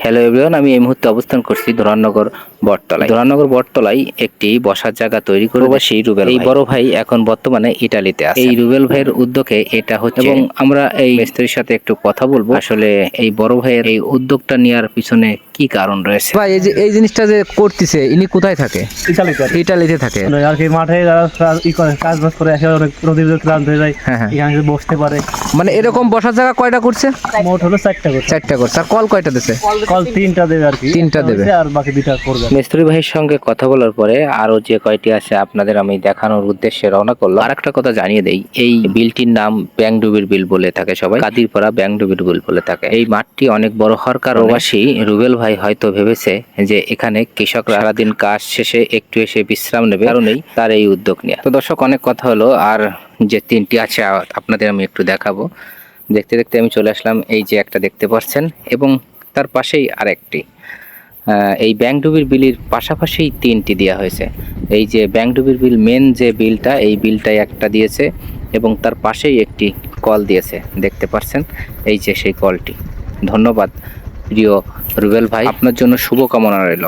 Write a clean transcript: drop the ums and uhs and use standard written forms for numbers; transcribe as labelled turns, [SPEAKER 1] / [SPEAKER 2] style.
[SPEAKER 1] Hello everyone, আমি এই মুহূর্তে অবস্থান করছি ধোরানগর বটতলায়। ধোরানগর বটতলায় একটি বসার জায়গা তৈরি করে প্রবাসী রুবেল এই বড় ভাই এখন বর্তমানে ইটালিতে আছে। এই রুবেল ভাইয়ের উদ্যোগে এটা হচ্ছে এবং আমরা এই মিস্ত্রির সাথে একটু কথা বলবো আসলে এই বড় ভাইয়ের এই উদ্যোগটা নেওয়ার পিছনে কি কারণ রয়েছে।
[SPEAKER 2] ভাই এই জিনিসটা যে করতেছে ইনি কোথায় থাকে? ইটালিতে থাকে।
[SPEAKER 3] আর কি মাঠে যারা কাজ বাজ করে আসে অনেক প্রতিদিন ক্লান্ত হয়ে যায়,
[SPEAKER 2] হ্যাঁ।
[SPEAKER 3] এখানে এসে বসতে পারে।
[SPEAKER 2] মানে এরকম বসার জায়গা কয়টা করছে?
[SPEAKER 3] মোট হলো 4টা করছে।
[SPEAKER 2] 4টা করছে। আর কল কয়টা দিছে?
[SPEAKER 3] কল 3টা দেবে আর কি,
[SPEAKER 2] 3টা দেবে
[SPEAKER 3] আর বাকি 2টা করবে।
[SPEAKER 1] মিস্ত্রি ভাইয়ের সঙ্গে কথা বলার পরে আরো যে কয়টি আছে আপনাদের আমি দেখানোর উদ্দেশ্যে রওনা করলাম। আর একটা কথা জানিয়ে দেই, এই বিলটির নাম ব্যাংডুবির বিল বলে থাকে সবাই, কাদিরপাড়া ব্যাংডুবির বিল বলে থাকে। এই মাঠটি অনেক বড় হওয়ার কারণে প্রবাসী রুবেল ভাই হয়তো ভেবেছে যে এখানে কৃষকরা সারাদিন কাজ শেষে একটু এসে বিশ্রাম নেবে, কারণেই তার এই উদ্যোগ নেওয়া। তো দর্শক, অনেক কথা হলো, আর যে 3টি আছে আপনাদের আমি একটু দেখাবো। দেখতে দেখতে আমি চলে আসলাম, এই যে একটা দেখতে পাচ্ছেন এবং তার পাশেই আরেকটি। এই ব্যাংডুবির বিলের পাশাপাশি 3টি দেওয়া হয়েছে। এই যে ব্যাংডুবির বিল মেন যে বিলটা, এই বিলটাই একটা দিয়েছে এবং তার পাশেই একটি কল দিয়েছে, দেখতে পাচ্ছেন এই যে সেই কলটি। ধন্যবাদ প্রিয় রুবেল ভাই, আপনার জন্য শুভকামনা রইল।